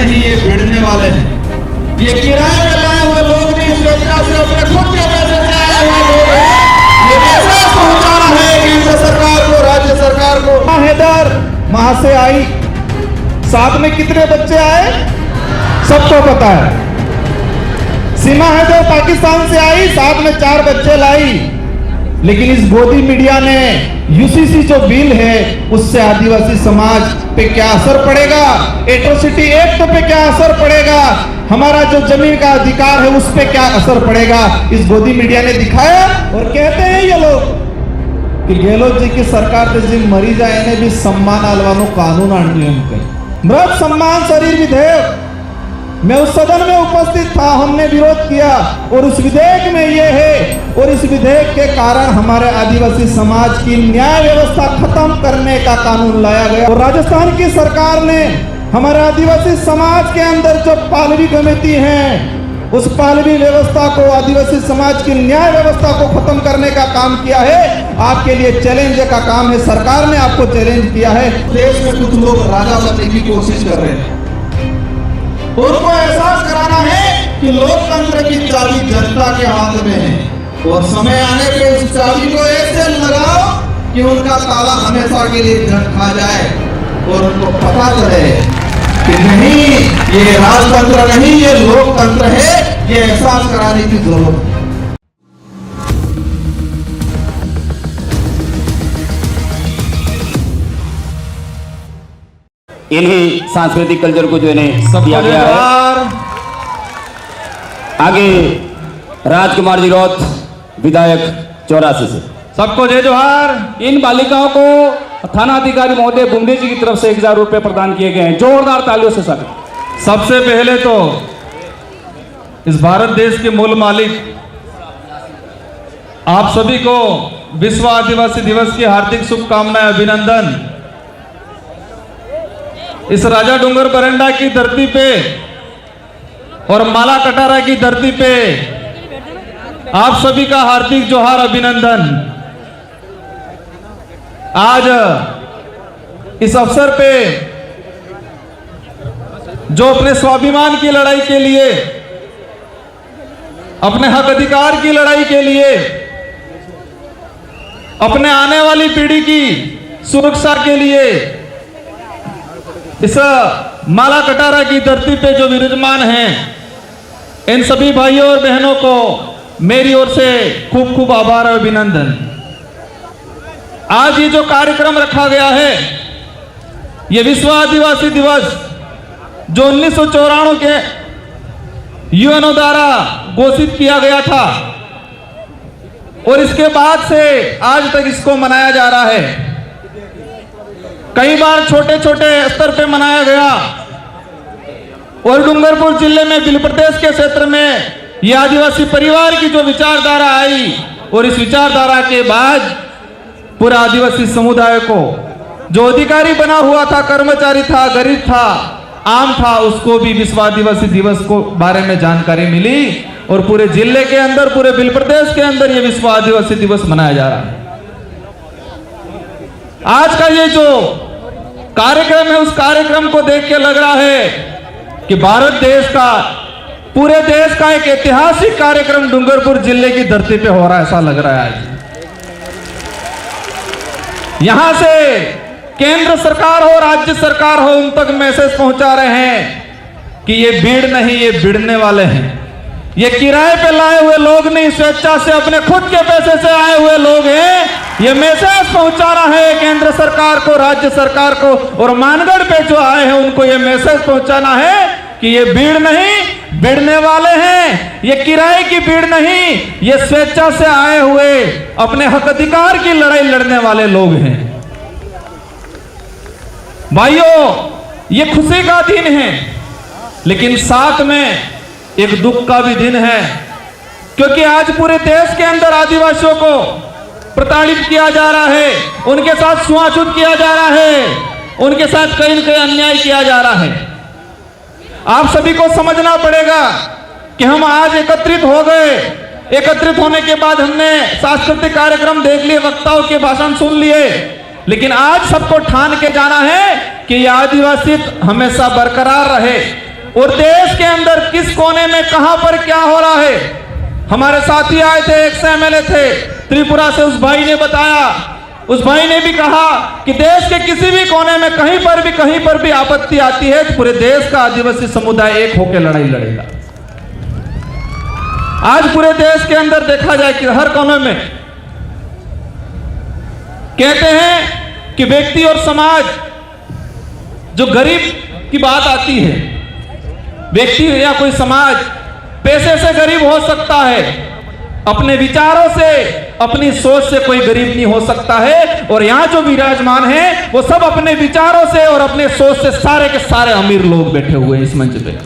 नहीं ये भिड़ने वाले हैं। ये किराए में लाए हुए लोग नहीं, स्वेच्छा से अपने खुद के पैसे से आए हुए लोग हैं। ये मैसेज पहुंचाना है केंद्र सरकार को, राज्य सरकार को। हैदर वहां से आई, साथ में कितने बच्चे आए सबको पता है। सीमा हैदर पाकिस्तान से आई, साथ में 4 बच्चे लाई। लेकिन इस गोदी मीडिया ने यूसीसी जो बिल है उससे आदिवासी समाज पे क्या असर पड़ेगा, एट्रोसिटी एक्ट पे क्या असर पड़ेगा, हमारा जो जमीन का अधिकार है उस पे क्या असर पड़ेगा, इस गोदी मीडिया ने दिखाया। और कहते हैं ये लोग कि गहलोत जी की सरकार ते जी मरी जाए ने भी सम्मान आलवानो कानून आणनु एम कही। मृत सम्मान शरीर विधेयक, मैं उस सदन में उपस्थित था, हमने विरोध किया और उस विधेयक में यह है, और इस विधेयक के कारण हमारे आदिवासी समाज की न्याय व्यवस्था खत्म करने का कानून लाया गया। और राजस्थान की सरकार ने हमारे आदिवासी समाज के अंदर जो पालवी कमेटी है उस पालवी व्यवस्था को, आदिवासी समाज की न्याय व्यवस्था को खत्म करने का काम किया है। आपके लिए चैलेंज का काम है, सरकार ने आपको चैलेंज किया है। देश में कुछ लोग राजा बनने की कोशिश कर रहे हैं, उनको एहसास कराना है कि लोकतंत्र की चाबी जनता के हाथ में है, और समय आने पे उस चाबी को ऐसे लगाओ कि उनका ताला हमेशा के लिए झट खा जाए और उनको पता चले कि नहीं ये राजतंत्र नहीं ये लोकतंत्र है। ये एहसास कराने की जरूरत है। इन्हीं सांस्कृतिक कल्चर को जो है दिया गया है। आगे राजकुमार जी रौत, विधायक 84 से। सबको जय जोहार। इन बालिकाओं को थाना अधिकारी महोदय बुमडे जी की तरफ से 1000 रुपए प्रदान किए गए हैं। जोरदार तालियों से सर। सबसे पहले तो इस भारत देश के मूल मालिक आप सभी को विश्व आदिवासी दिवस की हार्दिक शुभकामनाएं, अभिनंदन। इस राजा डूंगर बरंडा की धरती पे और माला कटारा की धरती पे आप सभी का हार्दिक जोहार, अभिनंदन। आज इस अवसर पे जो अपने स्वाभिमान की लड़ाई के लिए, अपने हक अधिकार की लड़ाई के लिए, अपने आने वाली पीढ़ी की सुरक्षा के लिए इस माला कटारा की धरती पे जो विराजमान हैं, इन सभी भाइयों और बहनों को मेरी ओर से खूब खूब आभार और अभिनंदन। आज ये जो कार्यक्रम रखा गया है, ये विश्व आदिवासी दिवस जो 1994 के यूएनओ द्वारा घोषित किया गया था और इसके बाद से आज तक इसको मनाया जा रहा है। कई बार छोटे छोटे स्तर पे मनाया गया और डूंगरपुर जिले में बिल प्रदेश के क्षेत्र में ये आदिवासी परिवार की जो विचारधारा आई और इस विचारधारा के बाद पूरा आदिवासी समुदाय को जो अधिकारी बना हुआ था, कर्मचारी था, गरीब था, आम था, उसको भी विश्व आदिवासी दिवस को बारे में जानकारी मिली और पूरे जिले के अंदर, पूरे बिल प्रदेश के अंदर ये विश्व आदिवासी दिवस मनाया जा रहा है। आज का ये जो कार्यक्रम है उस कार्यक्रम को देख के लग रहा है कि भारत देश का, पूरे देश का एक ऐतिहासिक कार्यक्रम डूंगरपुर जिले की धरती पे हो रहा है, ऐसा लग रहा है। यहां से केंद्र सरकार हो, राज्य सरकार हो, उन तक मैसेज पहुंचा रहे हैं कि ये भीड़ नहीं, ये भिड़ने वाले हैं। ये किराए पे लाए हुए लोग नहीं, स्वेच्छा से अपने खुद के पैसे से आए हुए लोग हैं। ये मैसेज पहुंचाना है केंद्र सरकार को, राज्य सरकार को, और मानगढ़ पे जो आए हैं उनको ये मैसेज पहुंचाना है कि ये भीड़ नहीं, भिड़ने वाले हैं। ये किराए की भीड़ नहीं, ये स्वेच्छा से आए हुए अपने हक अधिकार की लड़ाई लड़ने वाले लोग हैं। भाइयों, ये खुशी का दिन है, लेकिन साथ में एक दुख का भी दिन है, क्योंकि आज पूरे देश के अंदर आदिवासियों को प्रताड़ित किया जा रहा है, उनके साथ छुआछूत किया जा रहा है, उनके साथ कहीं न कहीं अन्याय किया जा रहा है। आप सभी को समझना पड़ेगा कि हम आज एकत्रित हो गए। एकत्रित होने के बाद हमने सांस्कृतिक कार्यक्रम देख लिए, वक्ताओं के भाषण सुन लिए, लेकिन आज सबको ठान के जाना है कि यह आदिवासी हमेशा बरकरार रहे, और देश के अंदर किस कोने में कहां पर क्या हो रहा है। हमारे साथी आए थे, एक एमएलए थे त्रिपुरा से, उस भाई ने बताया, उस भाई ने भी कहा कि देश के किसी भी कोने में कहीं पर भी आपत्ति आती है तो पूरे देश का आदिवासी समुदाय एक होकर लड़ाई लड़ेगा। आज पूरे देश के अंदर देखा जाए कि हर कोने में कहते हैं कि व्यक्ति और समाज, जो गरीब की बात आती है, व्यक्ति या कोई समाज पैसे से गरीब हो सकता है, अपने विचारों से, अपनी सोच से कोई गरीब नहीं हो सकता है। और यहां जो विराजमान है वो सब अपने विचारों से और अपने सोच से सारे के सारे अमीर लोग बैठे हुए हैं इस मंच पे।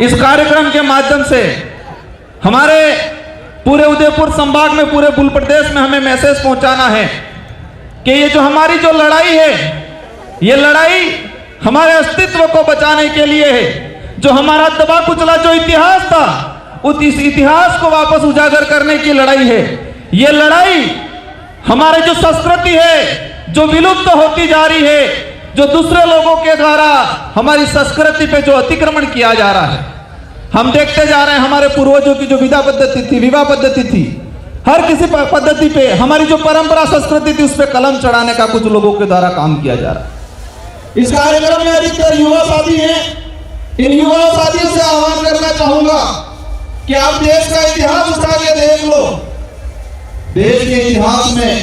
इस कार्यक्रम के माध्यम से हमारे पूरे उदयपुर संभाग में, पूरे बुल प्रदेश में हमें मैसेज पहुंचाना है कि ये जो हमारी जो लड़ाई है, ये लड़ाई हमारे अस्तित्व को बचाने के लिए है। जो हमारा दबा कुचला जो इतिहास था, उस इतिहास को वापस उजागर करने की लड़ाई है। ये लड़ाई हमारे जो संस्कृति है जो विलुप्त होती जा रही है, जो दूसरे लोगों के द्वारा हमारी संस्कृति पे जो अतिक्रमण किया जा रहा है, हम देखते जा रहे हैं हमारे पूर्वजों की जो विवाह पद्धति थी, हर किसी पद्धति पे हमारी जो परंपरा संस्कृति थी उस पे कलम चढ़ाने का कुछ लोगों के द्वारा काम किया जा रहा है। इस कार्यक्रम में अधिकतर युवा साथी हैं। इन युवा साथियों से आह्वान करना चाहूंगा कि आप देश का इतिहास उठा के देख लो। देश के इतिहास में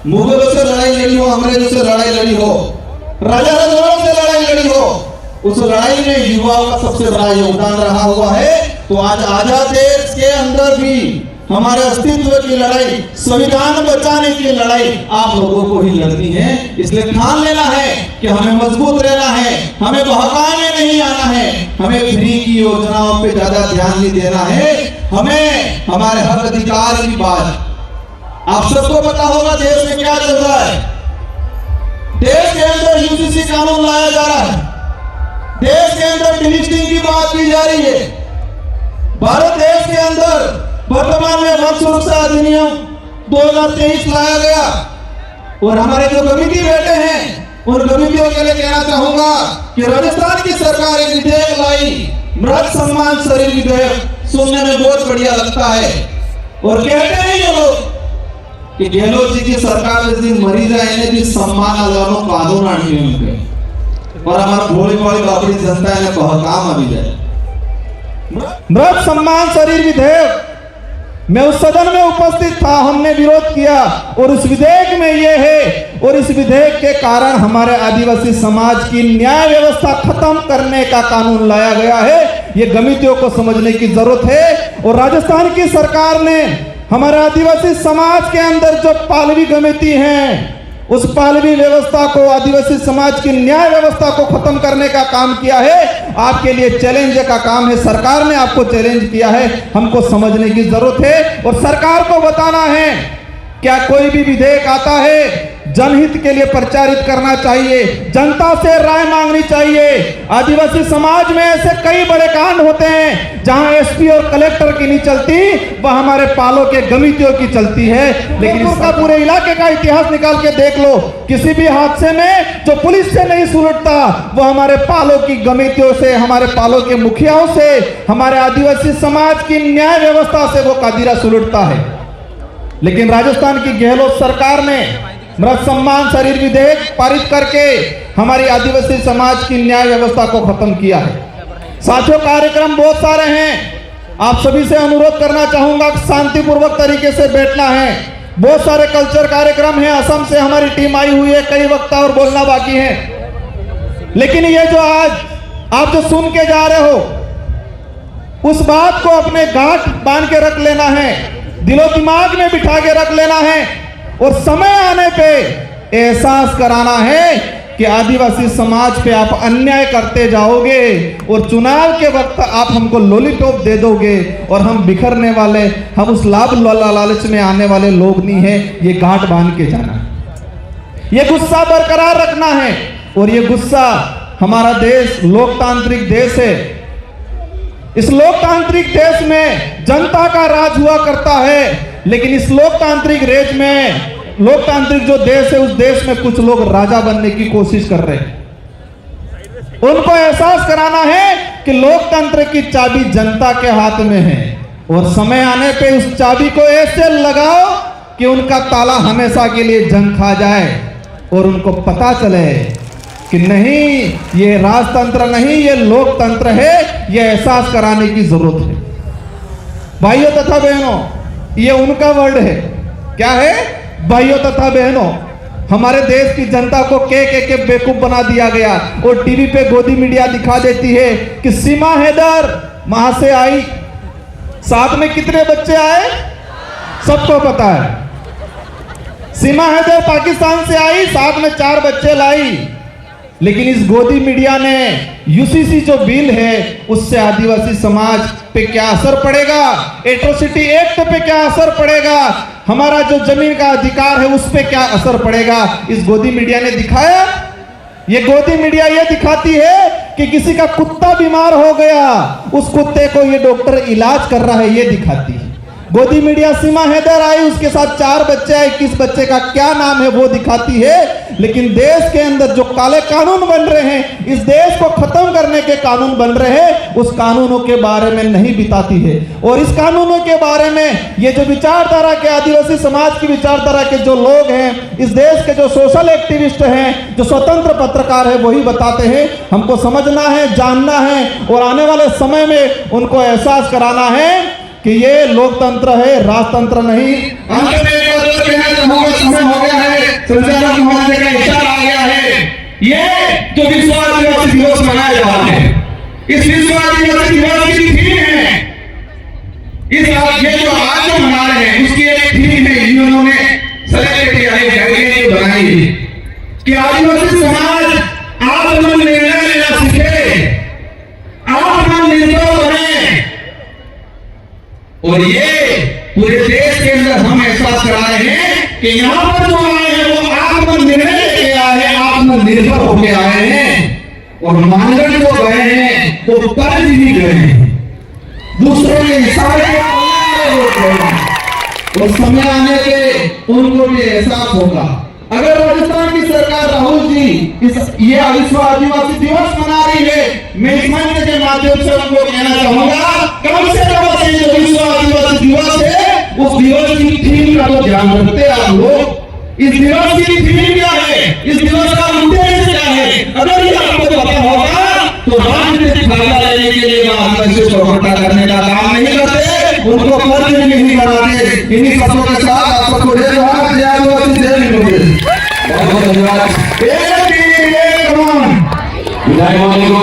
मुगलों से लड़ाई लड़ी हो, अंग्रेजों से लड़ाई लड़ी हो, राजा रजवाड़ों से लड़ाई लड़ी हो, उस लड़ाई में युवाओं का सबसे बड़ा योगदान रहा हुआ है। तो आज आजाद देश के अंदर भी हमारे अस्तित्व की लड़ाई, संविधान बचाने की लड़ाई आप लोगों को ही लड़नी है। इसलिए ठान लेना है कि हमें मजबूत रहना है, हमें बहकावे में नहीं आना है, हमें फ्री की योजनाओं पे ज्यादा ध्यान नहीं देना है, हमें हमारे हक अधिकार की बात। आप सबको पता होगा देश में क्या चल रहा है। देश के अंदर यूसीसी कानून लाया जा रहा है, देश के अंदर डिलिस्टिंग की बात की जा रही है। भारत देश के अंदर वर्तमान में वन सुरक्षा अधिनियम 2023 लाया गया और हमारे जो कमिटी बैठे हैं उन कमिटियों के लिए कहना चाहूंगा कि राजस्थान की सरकार एक विधेयक लाई, मृत सम्मान शरीर विधेयक, सुनने में बहुत बढ़िया लगता है। और कहते हैं ये लोग कि गहलोत जी की सरकार जिस दिन मरी जाए इन्हें भी सम्मान हजारों कानून आनी उनके, और हमारा भोली भाली बापड़ी जनता ने बहकाम अभी जाए। मृत सम्मान शरीर विधेयक मैं उस सदन में उपस्थित था, हमने विरोध किया और उस विधेयक में ये है, और इस विधेयक के कारण हमारे आदिवासी समाज की न्याय व्यवस्था खत्म करने का कानून लाया गया है। ये गमितियों को समझने की जरूरत है। और राजस्थान की सरकार ने हमारे आदिवासी समाज के अंदर जो पालवी गमिति हैं, उस पालवी व्यवस्था को, आदिवासी समाज की न्याय व्यवस्था को खत्म करने का काम किया है। आपके लिए चैलेंज का काम है, सरकार ने आपको चैलेंज किया है, हमको समझने की जरूरत है और सरकार को बताना है। क्या कोई भी विधेयक आता है जनहित के लिए प्रचारित करना चाहिए, जनता से राय मांगनी चाहिए। आदिवासी समाज में ऐसे कई बड़े कांड होते हैं जहां एसपी और कलेक्टर की नहीं चलती, वह हमारे पालों के गमितियों की चलती है। लेकिन इसका पूरे इलाके का इतिहास निकाल के देख लो, किसी भी हादसे में जो पुलिस से नहीं सुलझता वो हमारे पालों की गमितियों से, हमारे पालों के मुखियाओं से, हमारे आदिवासी समाज की न्याय व्यवस्था से वो कादिरा सुलझता है। लेकिन राजस्थान की गहलोत सरकार ने मृत सम्मान शरीर विधेयक पारित करके हमारी आदिवासी समाज की न्याय व्यवस्था को खत्म किया है। साथियों, कार्यक्रम बहुत सारे हैं, आप सभी से अनुरोध करना चाहूंगा कि शांतिपूर्वक तरीके से बैठना है। बहुत सारे कल्चर कार्यक्रम हैं, असम से हमारी टीम आई हुई है, कई वक्ता और बोलना बाकी है। लेकिन ये जो आज आप जो सुन के जा रहे हो, उस बात को अपने गांठ बांध के रख लेना है, दिलो दिमाग में बिठा के रख लेना है और समय आने पे एहसास कराना है कि आदिवासी समाज पे आप अन्याय करते जाओगे और चुनाव के वक्त आप हमको लॉलीपॉप दे दोगे और हम बिखरने वाले, हम उस लाभ लालच में आने वाले लोग नहीं हैं। ये गांठ बांध के जाना, ये गुस्सा बरकरार रखना है। और ये गुस्सा, हमारा देश लोकतांत्रिक देश है, इस लोकतांत्रिक देश में जनता का राज हुआ करता है। लेकिन इस लोकतांत्रिक देश में, लोकतांत्रिक जो देश है, उस देश में कुछ लोग राजा बनने की कोशिश कर रहे हैं। उनको एहसास कराना है कि लोकतंत्र की चाबी जनता के हाथ में है और समय आने पे उस चाबी को ऐसे लगाओ कि उनका ताला हमेशा के लिए जंग खा जाए और उनको पता चले कि नहीं, ये राजतंत्र नहीं, ये लोकतंत्र है। ये एहसास कराने की जरूरत है। भाइयों तथा बहनों, ये उनका वर्ड है। क्या है? भाइयों तथा बहनों, हमारे देश की जनता को के बेवकूफ बना दिया गया और टीवी पे गोदी मीडिया दिखा देती है कि सीमा हैदर वहां से आई, साथ में कितने बच्चे आए सबको पता है। सीमा हैदर पाकिस्तान से आई, साथ में 4 बच्चे लाई। लेकिन इस गोदी मीडिया ने यूसीसी जो बिल है उससे आदिवासी समाज पे क्या असर पड़ेगा, एट्रोसिटी एक्ट पे क्या असर पड़ेगा, हमारा जो जमीन का अधिकार है उस पे क्या असर पड़ेगा, इस गोदी मीडिया ने दिखाया। ये गोदी मीडिया ये दिखाती है कि किसी का कुत्ता बीमार हो गया, उस कुत्ते को ये डॉक्टर इलाज कर रहा है, ये दिखाती है। गोदी मीडिया सीमा हैदर आई, उसके साथ 4 बच्चे आए, किस बच्चे का क्या नाम है वो दिखाती है। लेकिन देश के अंदर जो काले कानून बन रहे हैं, इस देश को खत्म करने के कानून बन रहे हैं, उस कानूनों के बारे में नहीं बताती है। और इस कानूनों के बारे में ये जो विचारधारा के, आदिवासी समाज की विचारधारा के जो लोग हैं, इस देश के जो सोशल एक्टिविस्ट हैं, जो स्वतंत्र पत्रकार है, वही बताते हैं। हमको समझना है, जानना है और आने वाले समय में उनको एहसास कराना है कि ये लोकतंत्र है, राजतंत्र नहीं। अंत में एक बात और कहना चाहूंगा, समय हो गया है, संचालक महोदय का इशारा आ गया है। ये जो विश्व आदिवासी दिवस मनाया जा रहा है, इस विश्व आदिवासी दिवस की थीम है, ये जो आज जो मना रहे हैं उसकी एक थीम है, इन्होंने सेलेक्ट किया है, गाइडलाइन बनाई है कि आदिवासी समाज आत्मनिर्भर लेना सीखे, आत्मनिर्भर बने। और ये पूरे देश के अंदर हम एहसास करा रहे हैं कि यहाँ पर जो आए हैं वो आत्मनिर्भर लेके आए हैं, आत्मनिर्भर होके आए हैं। और मानगढ़ जो गए हैं वो कर्ज ही गए हैं, दूसरों के इशारे और समय आने पे उनको भी एहसास होगा। अगर राजस्थान की सरकार राहुल जी ये विश्व आदिवासी दिवस मना रही है, मैं इस मंच के माध्यम से उनको कहना चाहूंगा, कम से कम जो विश्व आदिवासी दिवस है उस दिवस की थीम का तो ध्यान रखते आप लोग। इस दिवस की थीम क्या है, इस दिवस का उद्देश्य क्या है, अगर ये आपको पता होगा तो राजनीतिक फायदा लेने के लिए आदिवासी को इकट्ठा करने का काम नहीं करते, उनको कर्ज नहीं बनाते। इन्हीं शब्दों के साथ आप सबको जय जोहार, जय आदिवासी, जय हिंद। बहुत बहुत धन्यवाद। एक कमान विदाई होने को